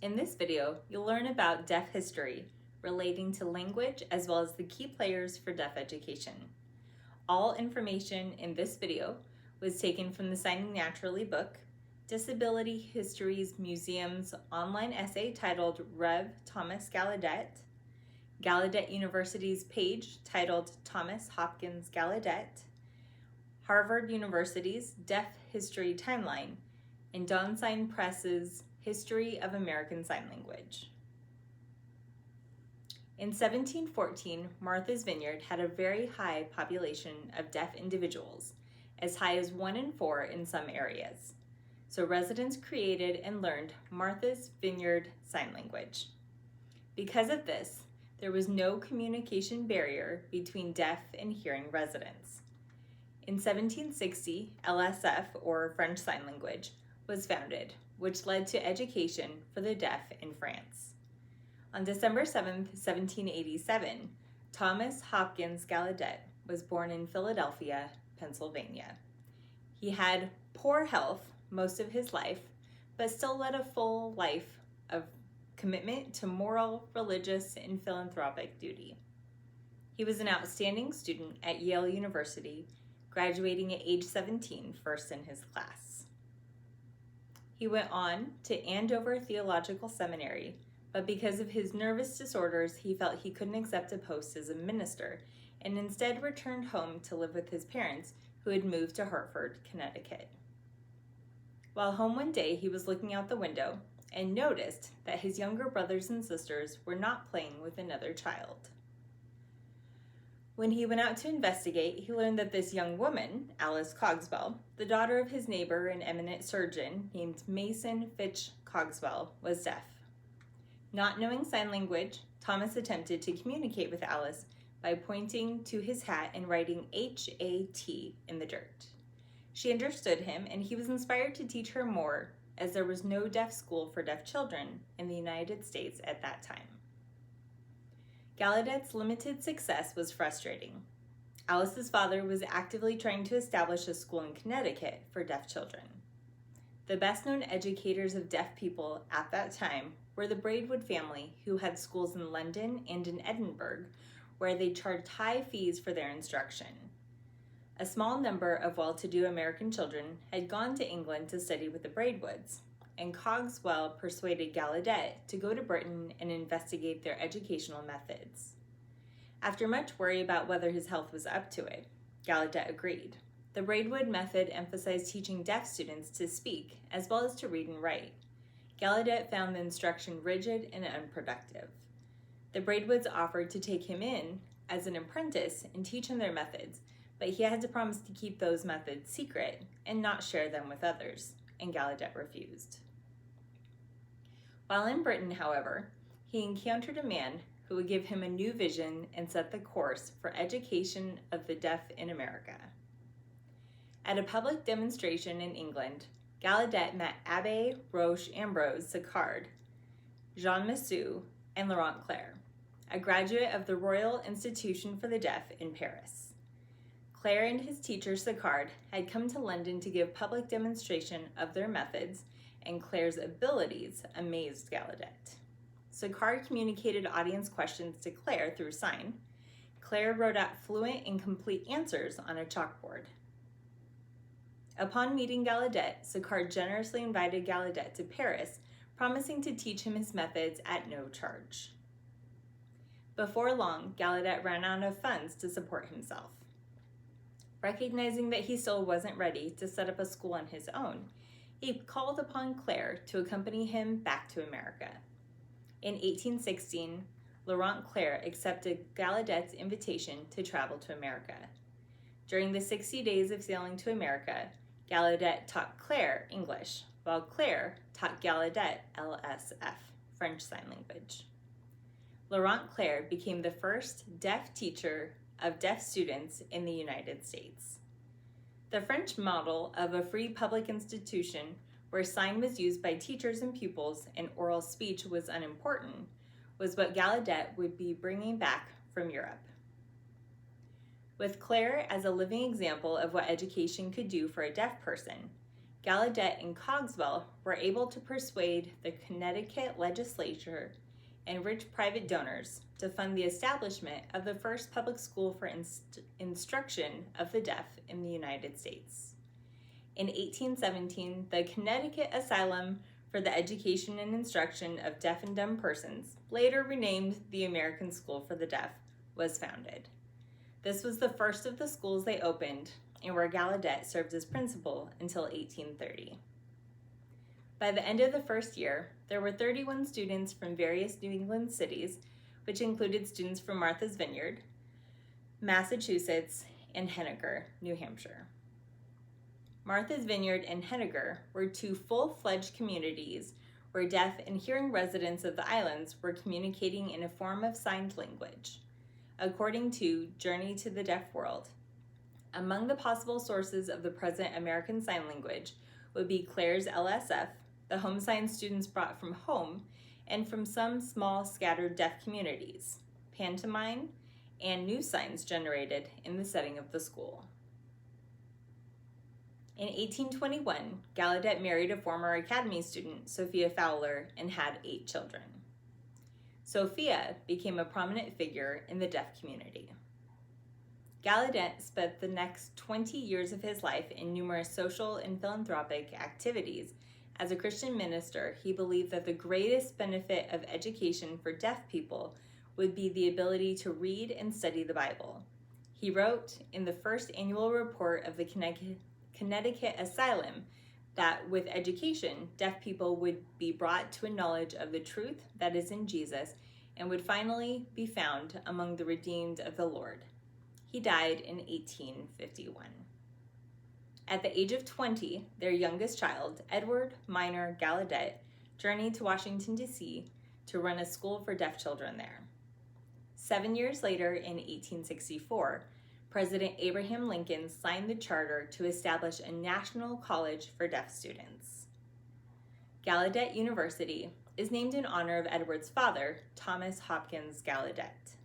In this video, you'll learn about deaf history relating to language as well as the key players for deaf education. All information in this video was taken from the Signing Naturally book, Disability Histories Museum's online essay titled Rev. Thomas Gallaudet, Gallaudet University's page titled Thomas Hopkins Gallaudet, Harvard University's Deaf History Timeline, and Dawn Sign Press's History of American Sign Language. In 1714, Martha's Vineyard had a very high population of deaf individuals, as high as 1 in 4 in some areas. So residents created and learned Martha's Vineyard Sign Language. Because of this, there was no communication barrier between deaf and hearing residents. In 1760, LSF, or French Sign Language, was founded, which led to education for the deaf in France. On December 7, 1787, Thomas Hopkins Gallaudet was born in Philadelphia, Pennsylvania. He had poor health most of his life, but still led a full life of commitment to moral, religious, and philanthropic duty. He was an outstanding student at Yale University, graduating at age 17, first in his class. He went on to Andover Theological Seminary, but because of his nervous disorders, he felt he couldn't accept a post as a minister and instead returned home to live with his parents, who had moved to Hartford, Connecticut. While home one day, he was looking out the window and noticed that his younger brothers and sisters were not playing with another child. When he went out to investigate, he learned that this young woman, Alice Cogswell, the daughter of his neighbor and eminent surgeon named Mason Fitch Cogswell, was deaf. Not knowing sign language, Thomas attempted to communicate with Alice by pointing to his hat and writing H-A-T in the dirt. She understood him, and he was inspired to teach her more, as there was no deaf school for deaf children in the United States at that time. Gallaudet's limited success was frustrating. Alice's father was actively trying to establish a school in Connecticut for deaf children. The best-known educators of deaf people at that time were the Braidwood family, who had schools in London and in Edinburgh, where they charged high fees for their instruction. A small number of well-to-do American children had gone to England to study with the Braidwoods, and Cogswell persuaded Gallaudet to go to Britain and investigate their educational methods. After much worry about whether his health was up to it, Gallaudet agreed. The Braidwood method emphasized teaching deaf students to speak as well as to read and write. Gallaudet found the instruction rigid and unproductive. The Braidwoods offered to take him in as an apprentice and teach him their methods, but he had to promise to keep those methods secret and not share them with others, and Gallaudet refused. While in Britain, however, he encountered a man who would give him a new vision and set the course for education of the deaf in America. At a public demonstration in England, Gallaudet met Abbé Roche Ambrose Sicard, Jean Massue, and Laurent Clerc, a graduate of the Royal Institution for the Deaf in Paris. Clerc and his teacher Sicard had come to London to give public demonstration of their methods, and Clerc's abilities amazed Gallaudet. Sicard communicated audience questions to Clerc through sign. Clerc wrote out fluent and complete answers on a chalkboard. Upon meeting Gallaudet, Sicard generously invited Gallaudet to Paris, promising to teach him his methods at no charge. Before long, Gallaudet ran out of funds to support himself. Recognizing that he still wasn't ready to set up a school on his own, he called upon Clerc to accompany him back to America. In 1816, Laurent Clerc accepted Gallaudet's invitation to travel to America. During the 60 days of sailing to America, Gallaudet taught Clerc English, while Clerc taught Gallaudet LSF, French Sign Language. Laurent Clerc became the first deaf teacher of deaf students in the United States. The French model of a free public institution where sign was used by teachers and pupils and oral speech was unimportant was what Gallaudet would be bringing back from Europe. With Clerc as a living example of what education could do for a deaf person, Gallaudet and Cogswell were able to persuade the Connecticut legislature and rich private donors to fund the establishment of the first public school for instruction of the deaf in the United States. In 1817, the Connecticut Asylum for the Education and Instruction of Deaf and Dumb Persons, later renamed the American School for the Deaf, was founded. This was the first of the schools they opened, and where Gallaudet served as principal until 1830. By the end of the first year, there were 31 students from various New England cities, which included students from Martha's Vineyard, Massachusetts, and Henniker, New Hampshire. Martha's Vineyard and Henniker were two full-fledged communities where deaf and hearing residents of the islands were communicating in a form of signed language. According to Journey to the Deaf World, among the possible sources of the present American Sign Language would be Claire's LSF, the home sign students brought from home, and from some small scattered deaf communities, pantomime, and new signs generated in the setting of the school. In 1821, Gallaudet married a former Academy student, Sophia Fowler, and had 8 children. Sophia became a prominent figure in the deaf community. Gallaudet spent the next 20 years of his life in numerous social and philanthropic activities. As a Christian minister, he believed that the greatest benefit of education for deaf people would be the ability to read and study the Bible. He wrote in the first annual report of the Connecticut Asylum that with education, deaf people would be brought to a knowledge of the truth that is in Jesus and would finally be found among the redeemed of the Lord. He died in 1851. At the age of 20, their youngest child, Edward Minor Gallaudet, journeyed to Washington, D.C. to run a school for deaf children there. 7 years later, in 1864, President Abraham Lincoln signed the charter to establish a national college for deaf students. Gallaudet University is named in honor of Edward's father, Thomas Hopkins Gallaudet.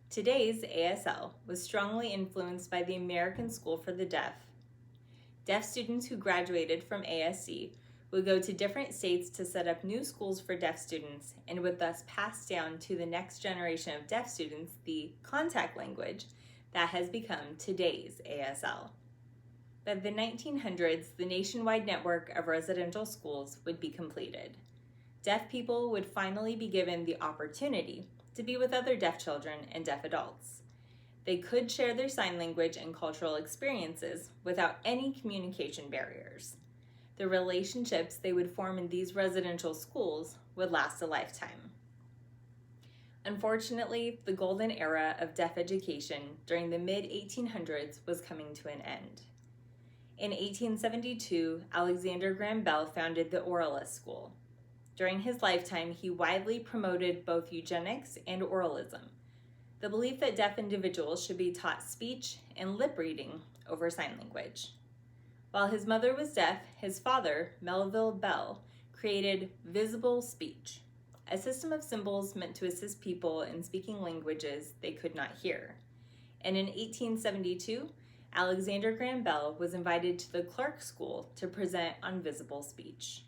Today's ASL was strongly influenced by the American School for the Deaf. Deaf students who graduated from ASC would go to different states to set up new schools for deaf students and would thus pass down to the next generation of deaf students the contact language that has become today's ASL. By the 1900s, the nationwide network of residential schools would be completed. Deaf people would finally be given the opportunity to be with other deaf children and deaf adults. They could share their sign language and cultural experiences without any communication barriers. The relationships they would form in these residential schools would last a lifetime. Unfortunately, the golden era of deaf education during the mid-1800s was coming to an end. In 1872, Alexander Graham Bell founded the Oralist School. During his lifetime, he widely promoted both eugenics and oralism, the belief that deaf individuals should be taught speech and lip reading over sign language. While his mother was deaf, his father, Melville Bell, created visible speech, a system of symbols meant to assist people in speaking languages they could not hear. And in 1872, Alexander Graham Bell was invited to the Clark School to present on visible speech.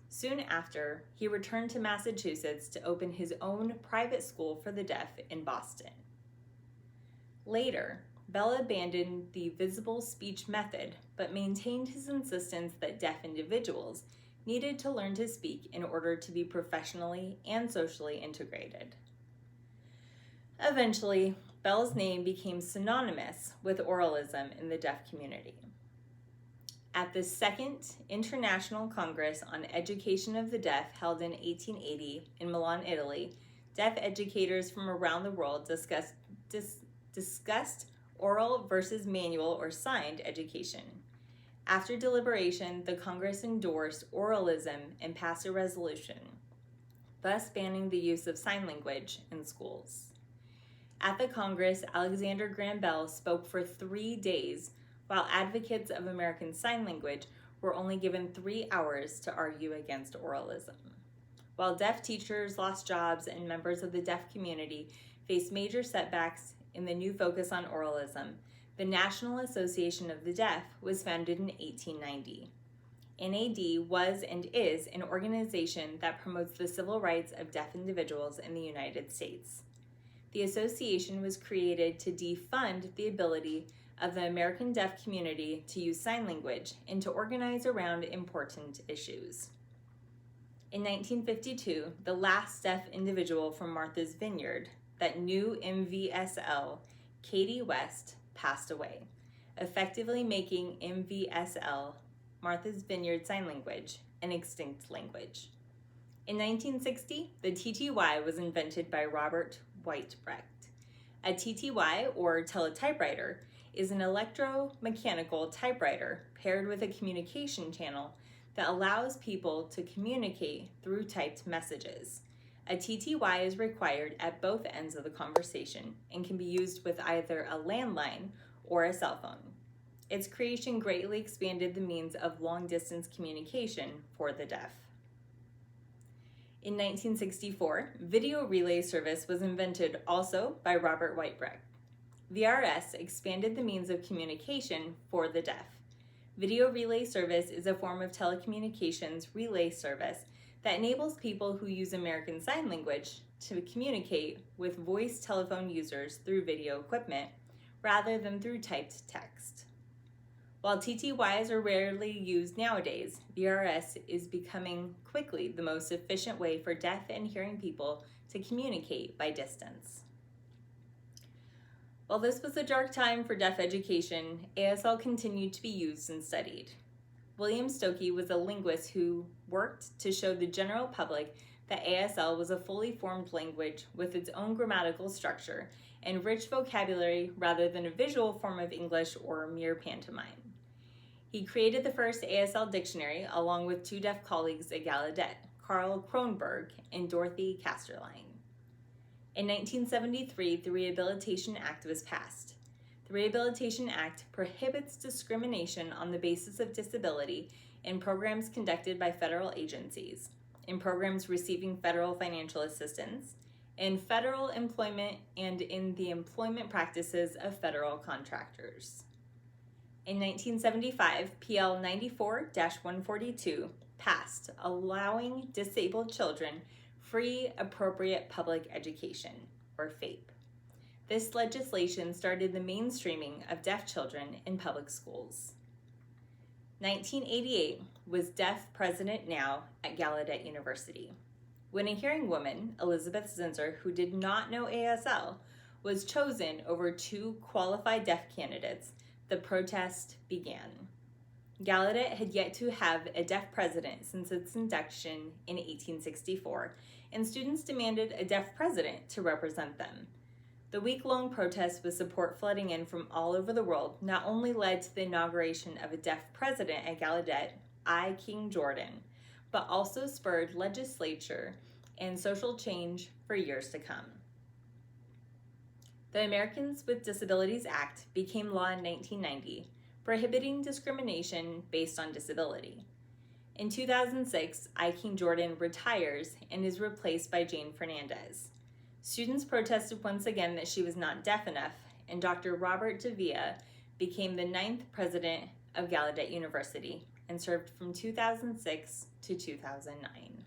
Soon after, he returned to Massachusetts to open his own private school for the deaf in Boston. Later, Bell abandoned the visible speech method, but maintained his insistence that deaf individuals needed to learn to speak in order to be professionally and socially integrated. Eventually, Bell's name became synonymous with oralism in the deaf community. At the Second International Congress on Education of the Deaf, held in 1880 in Milan, Italy, deaf educators from around the world discussed oral versus manual or signed education. After deliberation, the Congress endorsed oralism and passed a resolution, thus banning the use of sign language in schools. At the Congress, Alexander Graham Bell spoke for 3 days, while advocates of American Sign Language were only given 3 hours to argue against oralism. While deaf teachers lost jobs and members of the deaf community faced major setbacks in the new focus on oralism, The National Association of the Deaf was founded in 1890. NAD was and is an organization that promotes the civil rights of deaf individuals in the United States. The association was created to defund the ability of the American deaf community to use sign language and to organize around important issues. In 1952, the last deaf individual from Martha's Vineyard, that new MVSL, Katie West, passed away, effectively making MVSL, Martha's Vineyard Sign Language, an extinct language. In 1960, the TTY was invented by Robert Whitebrecht. A TTY, or teletypewriter, is an electromechanical typewriter paired with a communication channel that allows people to communicate through typed messages. A TTY is required at both ends of the conversation and can be used with either a landline or a cell phone. Its creation greatly expanded the means of long-distance communication for the deaf. In 1964, video relay service was invented also by Robert Whitebrecht. VRS expanded the means of communication for the deaf. Video relay service is a form of telecommunications relay service that enables people who use American Sign Language to communicate with voice telephone users through video equipment rather than through typed text. While TTYs are rarely used nowadays, VRS is becoming quickly the most efficient way for deaf and hearing people to communicate by distance. While this was a dark time for deaf education, ASL continued to be used and studied. William Stokoe was a linguist who worked to show the general public that ASL was a fully formed language with its own grammatical structure and rich vocabulary rather than a visual form of English or mere pantomime. He created the first ASL dictionary along with two deaf colleagues at Gallaudet, Carl Kronberg and Dorothy Casterline. In 1973, the Rehabilitation Act was passed. The Rehabilitation Act prohibits discrimination on the basis of disability in programs conducted by federal agencies, in programs receiving federal financial assistance, in federal employment, and in the employment practices of federal contractors. In 1975, PL 94-142 passed, allowing disabled children free appropriate public education, or FAPE. This legislation started the mainstreaming of deaf children in public schools. 1988 was Deaf President Now at Gallaudet University. When a hearing woman, Elizabeth Zinser, who did not know ASL, was chosen over two qualified deaf candidates, the protest began. Gallaudet had yet to have a deaf president since its induction in 1864, and students demanded a deaf president to represent them. The week-long protest, with support flooding in from all over the world, not only led to the inauguration of a deaf president at Gallaudet, I. King Jordan, but also spurred legislature and social change for years to come. The Americans with Disabilities Act became law in 1990, prohibiting discrimination based on disability. In 2006, I. King Jordan retires and is replaced by Jane Fernandez. Students protested once again that she was not deaf enough, and Dr. Robert DeVia became the 9th president of Gallaudet University and served from 2006 to 2009.